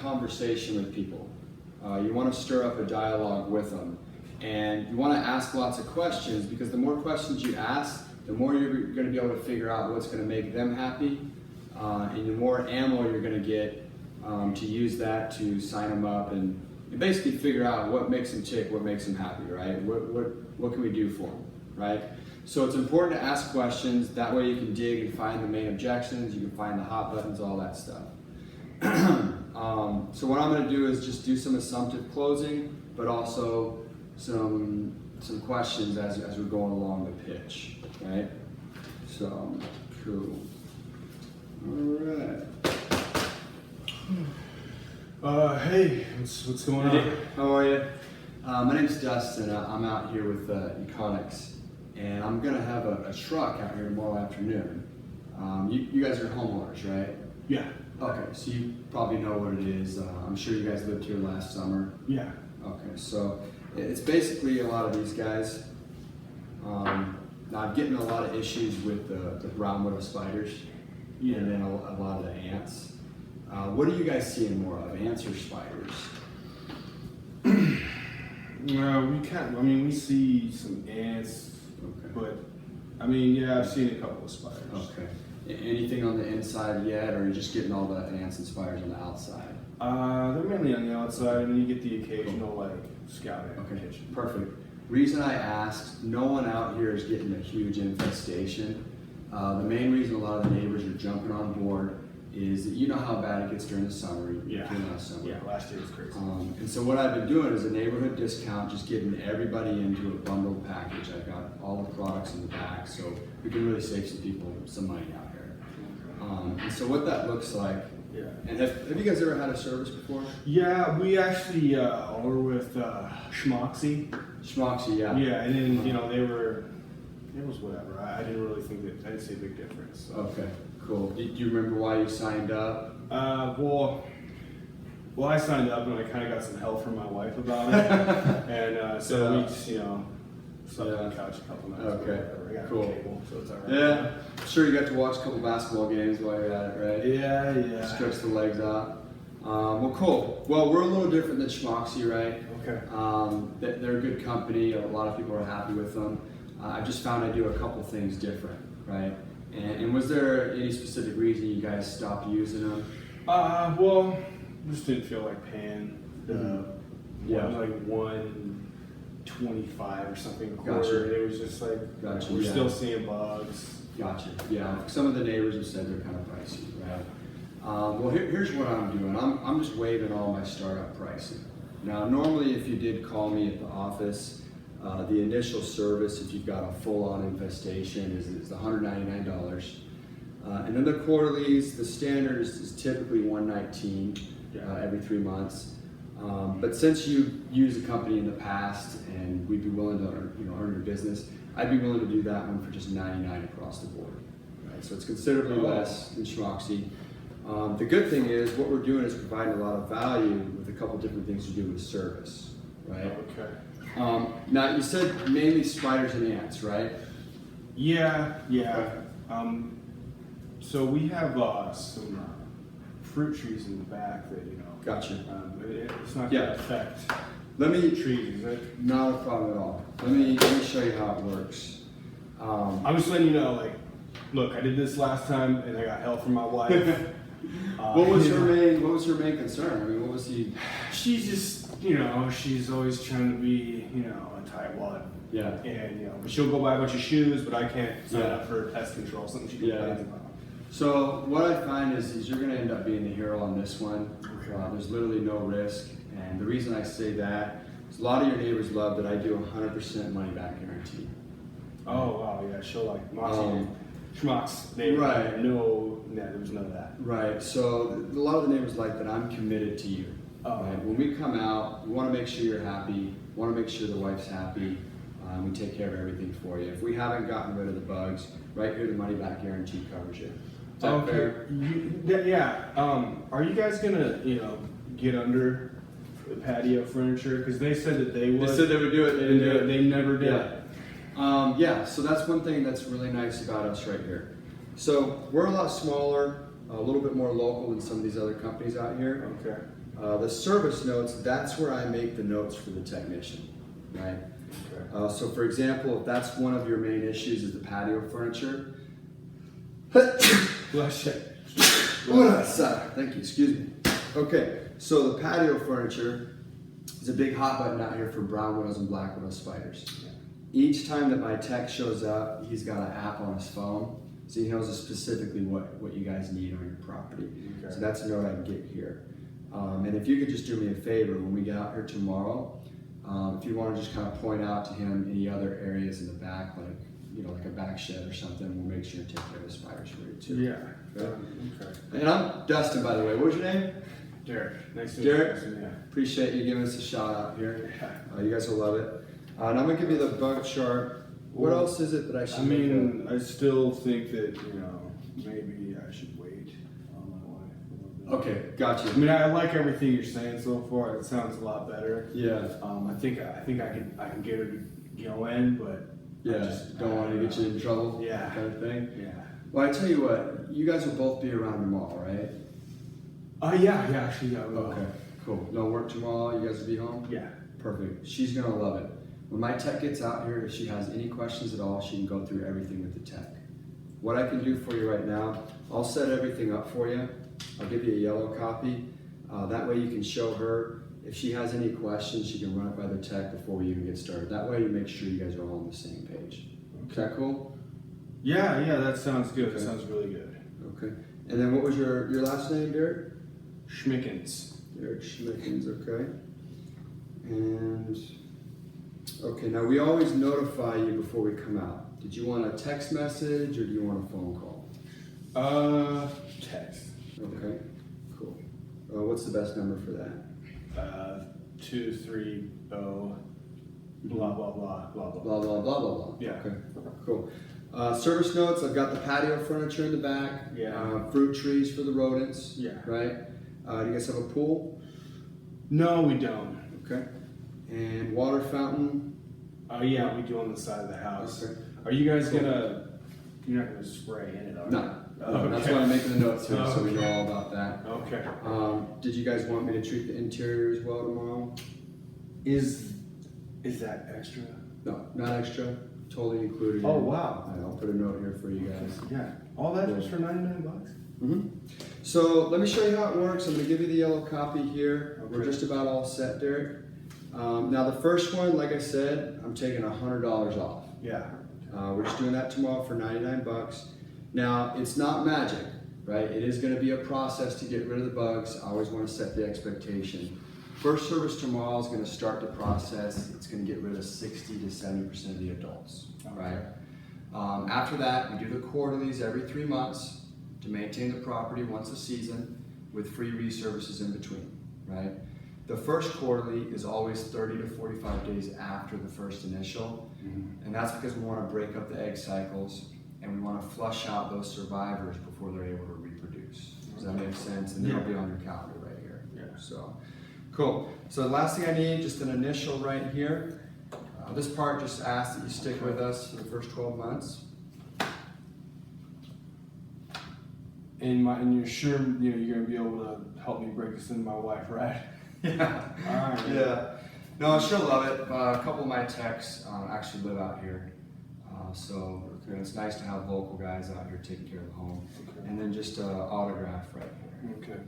conversation with people. You want to stir up a dialogue with them. And you want to ask lots of questions, because the more questions you ask, the more you're going to be able to figure out what's going to make them happy, and the more ammo you're going to get to use that to sign them up and basically figure out what makes them tick, what makes them happy, right? What can we do for them, right? So it's important to ask questions. That way you can dig and find the main objections, you can find the hot buttons, all that stuff. So what I'm going to do is just do some assumptive closing, but also some questions as we're going along the pitch, right? So, cool. All right. Hey, what's going on? Hey, how are you? My name's Dustin. I'm out here with Econics, and I'm gonna have a truck out here tomorrow afternoon. You guys are homeowners, right? Yeah. Okay, so you probably know what it is. I'm sure you guys lived here last summer. Yeah. Okay, so it's basically a lot of these guys. Now I'm getting a lot of issues with the brown widow spiders, and then a lot of the ants. What are you guys seeing more of, ants or spiders? We see some ants, Okay. but I've seen a couple of spiders. Okay. Anything on the inside yet, or are you just getting all the ants and spiders on the outside? They're mainly on the outside, and then you get the occasional scout ant. Okay, perfect. Reason I asked, no one out here is getting a huge infestation. The main reason a lot of the neighbors are jumping on board is that you know how bad it gets during the summer. Last summer. Yeah, last year was crazy. And so what I've been doing is a neighborhood discount, just getting everybody into a bundled package. I've got all the products in the back, so we can really save some people some money out here. And so what that looks like, and have you guys ever had a service before? Yeah, we actually are with Schmoxy. Schmoxy, yeah. Yeah, and then it was whatever. I didn't really think that I didn't see a big difference. So. Okay, cool. Do you remember why you signed up? Well, I signed up and I kind of got some help from my wife about it, and so we just slept on the couch a couple nights. Okay, I got cool. cable, so it's alright. Yeah, I'm sure you got to watch a couple basketball games while you're at it, right? Yeah. Stretch the legs out. Well, cool. Well, we're a little different than Schmoxy, right? Okay. They're a good company. A lot of people are happy with them. I just found I do a couple things different, right? And was there any specific reason you guys stopped using them? Well, just didn't feel like paying the like $125 or something a quarter. Gotcha. It was just like we're still seeing bugs. Gotcha. Yeah. Some of the neighbors have said they're kind of pricey, right? Well, here's what I'm doing. I'm just waiving all my startup pricing. Now, normally, if you did call me at the office, the initial service, if you've got a full-on infestation, is $199. And then the quarterlies, the standard is typically $119 every 3 months. But since you used a company in the past and we'd be willing to earn your business, I'd be willing to do that one for just $99 across the board. Right? So it's considerably less than Schmoxy. The good thing is what we're doing is providing a lot of value with a couple different things to do with service, right? Okay. Now you said mainly spiders and ants, right? Yeah. So we have some fruit trees in the back that Gotcha. It's not going to affect trees, is it? Not a problem at all. Let me show you how it works. I'm just letting you know, look, I did this last time and I got help from my wife. What was her main concern? I mean, what was he? She's just, she's always trying to be, a tightwad. Yeah. And but she'll go buy a bunch of shoes, but I can't sign up for pest control, something she complains about. So what I find is you're going to end up being the hero on this one. Okay. There's literally no risk, and the reason I say that is a lot of your neighbors love that I do 100% money back guarantee. Oh wow, yeah, she'll like Schmucks. There was none of that. Right. So a lot of the neighbors like that I'm committed to you. Oh. Right? When we come out, we want to make sure you're happy. We want to make sure the wife's happy. We take care of everything for you. If we haven't gotten rid of the bugs, right here the money back guarantee covers you. Is that fair? Are you guys gonna get under the patio furniture? Because they said that they would. They said they would do it. They didn't do it. They never did. So that's one thing that's really nice about us right here. So we're a lot smaller, a little bit more local than some of these other companies out here. Okay. The service notes, that's where I make the notes for the technician, right? Okay. So for example, if that's one of your main issues is the patio furniture. Bless you. Thank you, excuse me. Okay, so the patio furniture is a big hot button out here for brown widows and black widow spiders. Yeah. Each time that my tech shows up, he's got an app on his phone, so he knows specifically what you guys need on your property. Okay. So that's a note I can get here. And if you could just do me a favor, when we get out here tomorrow, if you want to just kind of point out to him any other areas in the back, like like a back shed or something, we'll make sure to take care of the spiders for you too. Yeah. Okay. Okay. And I'm Dustin, by the way. What was your name? Derek. Nice to Derek? meet you. Yeah. Appreciate you giving us a shout out here. Yeah. You guys will love it. And I'm gonna give you the bug chart. What Well, else is it that I should? I mean, I still think that maybe I should wait on my wife a little bit. Okay, gotcha. I mean, I like everything you're saying so far. It sounds a lot better. Yeah. I think I can get her to go in, but I Yeah. just Don't want to get you in trouble. Yeah. Kind of thing. Yeah. Well, I tell you what. You guys will both be around tomorrow, right? Yeah. Actually, yeah. We will. Okay. Cool. No work tomorrow. You guys will be home. Yeah. Perfect. She's gonna love it. When my tech gets out here, if she has any questions at all, she can go through everything with the tech. What I can do for you right now, I'll set everything up for you. I'll give you a yellow copy. That way you can show her. If she has any questions, she can run it by the tech before we even get started. That way you make sure you guys are all on the same page. Is that cool? Yeah. That sounds good. Okay. That sounds really good. Okay. And then what was your last name, Derek? Schmickens. Derek Schmickens, okay. And, okay, now we always notify you before we come out. Did you want a text message or do you want a phone call? Text. Okay, cool. What's the best number for that? 230 blah blah blah blah blah. Blah, blah, blah, blah, blah. Yeah. Okay, cool. Service notes, I've got the patio furniture in the back. Yeah. Fruit trees for the rodents. Yeah. Right? Do you guys have a pool? No, we don't. Okay. And water fountain? Yeah, we do on the side of the house. Okay. Are you guys gonna? You're not gonna spray in it, are you? No. Okay. That's why I'm making the notes here, so we know Okay. all about that. Okay. Did you guys want me to treat the interior as well tomorrow? Is that extra? No, not extra. Totally included. Oh, in. wow. I'll put a note here for you guys. Yeah. All that just for $99? So let me show you how it works. I'm going to give you the yellow copy here. We're Okay. just about all set, Derek. Now the first one, like I said, I'm taking $100 off. Yeah. We're just doing that tomorrow for $99. Now it's not magic, right? It is going to be a process to get rid of the bugs. I always want to set the expectation. First service tomorrow is going to start the process. It's going to get rid of 60 to 70% of the adults, right? After that, we do the quarterlies every 3 months to maintain the property once a season with free reservices in between, right? The first quarterly is always 30 to 45 days after the first initial, and that's because we want to break up the egg cycles and we want to flush out those survivors before they're able to reproduce. Does that make sense? And they'll be on your calendar right here. Yeah. So, cool. So the last thing I need, just an initial right here. This part just asks that you stick with us for the first 12 months. And you're sure you're gonna be able to help me break this into my wife, right? Yeah. All right. Yeah. No, she'll love it. A couple of my techs actually live out here. So it's nice to have local guys out here taking care of the home. Okay. And then just autograph right here. Okay.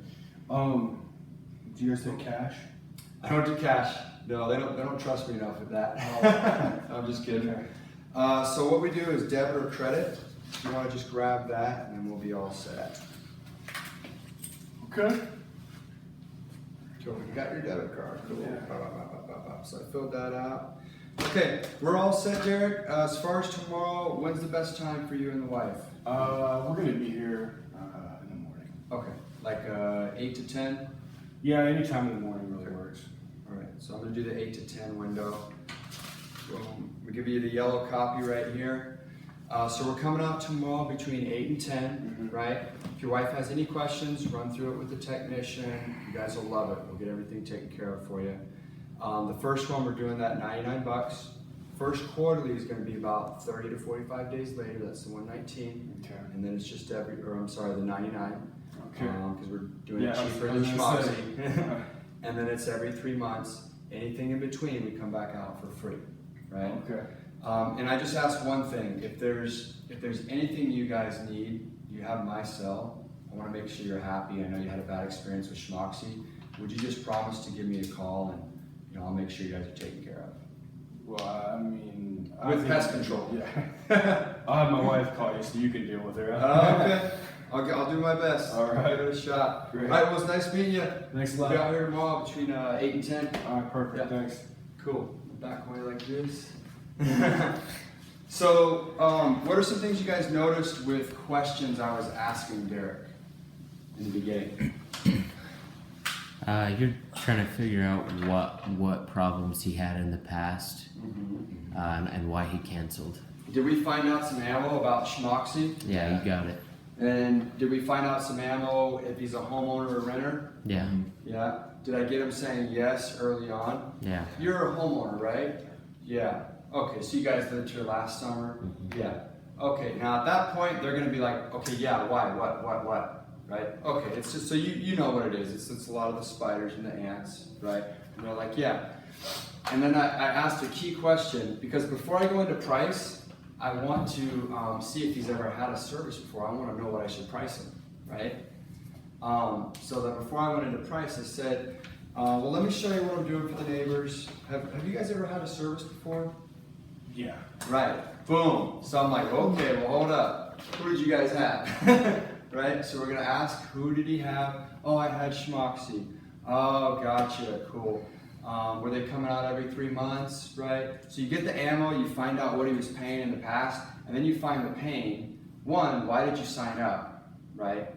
Do you guys take cash? I don't do cash. No, they don't trust me enough with that. I'm just kidding. Okay. So what we do is debit or credit. You want to just grab that and then we'll be all set. Okay. Cool. You got your debit card. Cool. Yeah. So I filled that out. Okay, we're all set, Derek. As far as tomorrow, when's the best time for you and the wife? We're gonna be here in the morning. Okay, like 8 to 10? Yeah, anytime in the morning really works. All right, so I'm gonna do the 8 to 10 window. Boom. We give you the yellow copy right here. So we're coming out tomorrow between 8 and 10, right? If your wife has any questions, run through it with the technician. You guys will love it. We'll get everything taken care of for you. The first one, we're doing that $99. First quarterly is going to be about 30 to 45 days later. That's the 119. Okay. And then it's just the 99. Okay. Because we're doing it Yeah, cheaper I than was gonna say. schmoxy. and then it's every 3 months. Anything in between, we come back out for free, right? Okay. And I just ask one thing: if there's anything you guys need, you have my cell. I want to make sure you're happy. I know you had a bad experience with Schmoxy. Would you just promise to give me a call, and I'll make sure you guys are taken care of? Well, I mean, With pest control. Yeah. I'll have my wife call you so you can deal with her. Okay. I'll do my best. All right. Give it a shot. Great. All right. Well, it's nice meeting you. Thanks a Be lot. out here tomorrow between 8 and 10. All right, perfect. Yeah. Thanks. Cool. Back way like this. So, what are some things you guys noticed with questions I was asking Derek in the beginning? You're trying to figure out what problems he had in the past and why he canceled. Did we find out some ammo about Schmoxy? Yeah, you got it. And did we find out some ammo if he's a homeowner or renter? Yeah, Yeah. Did I get him saying yes early on? yeah. You're a homeowner, right? Yeah. Okay, so you guys lived here last summer? Yeah. Okay, now at that point, they're going to be like, okay, yeah, why? What? Right? Okay, it's just so you know what it is. It's a lot of the spiders and the ants, right? And they're like, yeah. And then I asked a key question, because before I go into price, I want to see if he's ever had a service before. I want to know what I should price him, right? So that before I went into price, I said, well, let me show you what I'm doing for the neighbors. Have you guys ever had a service before? Yeah. Right. Boom. So I'm like, okay, well, hold up. Who did you guys have? Right? So we're going to ask, who did he have? Oh, I had Schmoxy. Oh, gotcha. Cool. Were they coming out every 3 months? Right? So you get the ammo, you find out what he was paying in the past, and then you find the pain. One, why did you sign up? Right?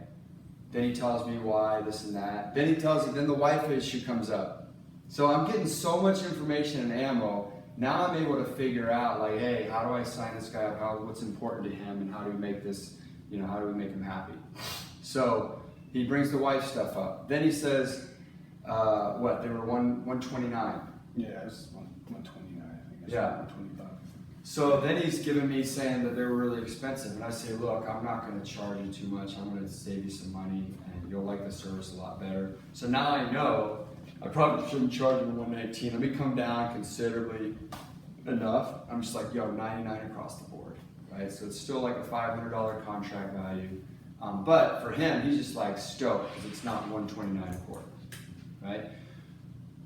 Then he tells me why, this and that. Then he tells you, then the wife issue comes up. So I'm getting so much information and ammo. Now I'm able to figure out, like, hey, how do I sign this guy up? What's important to him, and how do we make this, how do we make him happy? So he brings the wife stuff up. Then he says, they were 129. Yeah, it's 129, I think. Yeah. 125. So then he's giving me saying that they're really expensive, and I say, look, I'm not going to charge you too much. I'm going to save you some money, and you'll like the service a lot better. So now I know I probably shouldn't charge him 119. Let me come down considerably enough. I'm just like, yo, 99 across the board, right? So it's still like a $500 contract value. But for him, he's just like stoked because it's not 129 a quart, right?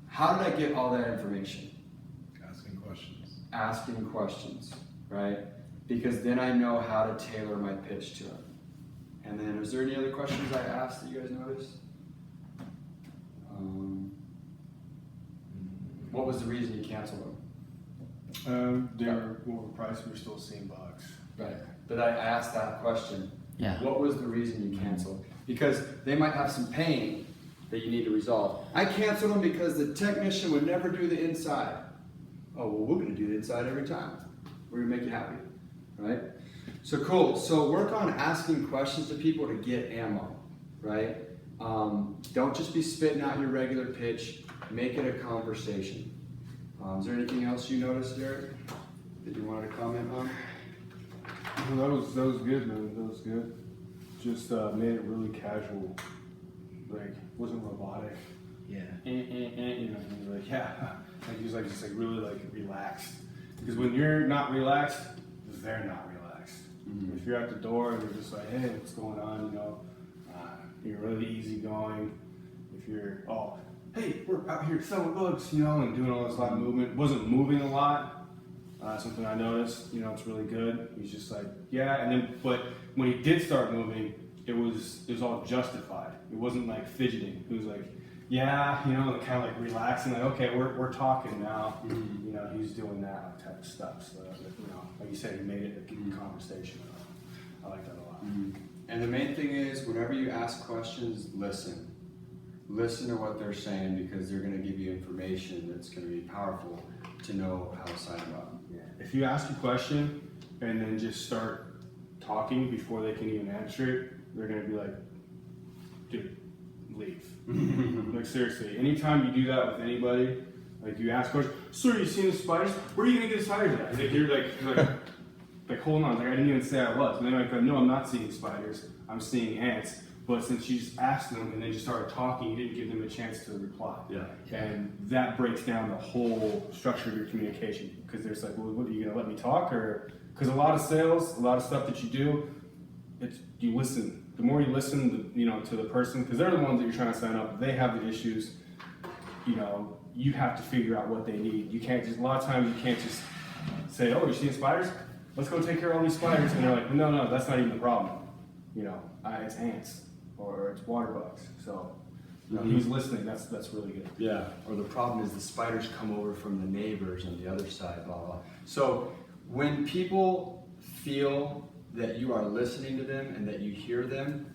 How did I get all that information? Asking questions, right? Because then I know how to tailor my pitch to him. And then, is there any other questions I asked that you guys noticed? What was the reason you canceled them? They were overpriced. We were still seeing bugs. Right. But I asked that question. Yeah. What was the reason you canceled? Because they might have some pain that you need to resolve. I canceled them because the technician would never do the inside. Oh, well, we're going to do the inside every time. We're going to make you happy, right? So cool. So work on asking questions to people to get ammo, right? Don't just be spitting out your regular pitch. Make it a conversation. Is there anything else you noticed, Derek, that you wanted to comment on? Well, that was good, man. That was good. Just made it really casual. Like, wasn't robotic. Yeah. And like, yeah. Like, he was like, just like really like relaxed. Because when you're not relaxed, they're not relaxed. Mm-hmm. If you're at the door and you're just like, hey, what's going on? You're really easygoing. If you're, hey, we're out here selling books, and doing all this lot of movement. Wasn't moving a lot. Something I noticed, it's really good. He's just like, yeah. And then, but when he did start moving, it was all justified. It wasn't like fidgeting. It was like, yeah, kind of like relaxing, like, okay, we're talking now. Mm-hmm. He's doing that type of stuff. So, like you said, he made it a conversation. I like that a lot. Mm-hmm. And the main thing is, whenever you ask questions, listen. Listen to what they're saying, because they're going to give you information that's going to be powerful to know how to sign them up. Yeah. If you ask a question and then just start talking before they can even answer it, they're going to be like, dude, leave. Like, seriously, anytime you do that with anybody, like you ask questions, sir, you seen the spiders? Where are you going to get the spiders at? Like, you're like, hold on, like I didn't even say I was. And they're like, no, I'm not seeing spiders. I'm seeing ants. but since you just asked them and they just started talking, you didn't give them a chance to reply. Yeah. And that breaks down the whole structure of your communication, because there's like, well, what are you gonna let me talk? Or because a lot of sales, a lot of stuff that you do, it's you listen. The more you listen, to the person, because they're the ones that you're trying to sign up. They have the issues. You have to figure out what they need. You can't just, a lot of times you can't just say, oh, you're seeing spiders? Let's go take care of all these spiders. And they're like, no, that's not even the problem. It's ants or it's water bugs. So he's listening. That's really good. Yeah. Or the problem is the spiders come over from the neighbors on the other side, blah, blah. So when people feel that you are listening to them and that you hear them,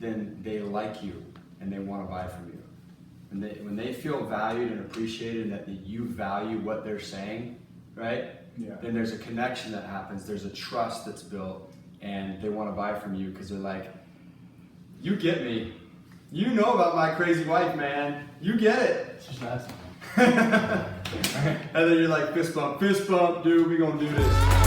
then they like you and they want to buy from you. And when they feel valued and appreciated and that you value what they're saying, right? Yeah. Then there's a connection that happens. There's a trust that's built, and they want to buy from you because they're like, you get me. You know about my crazy wife, man. You get it. Just ask. And then you're like, fist bump, dude, we gonna do this.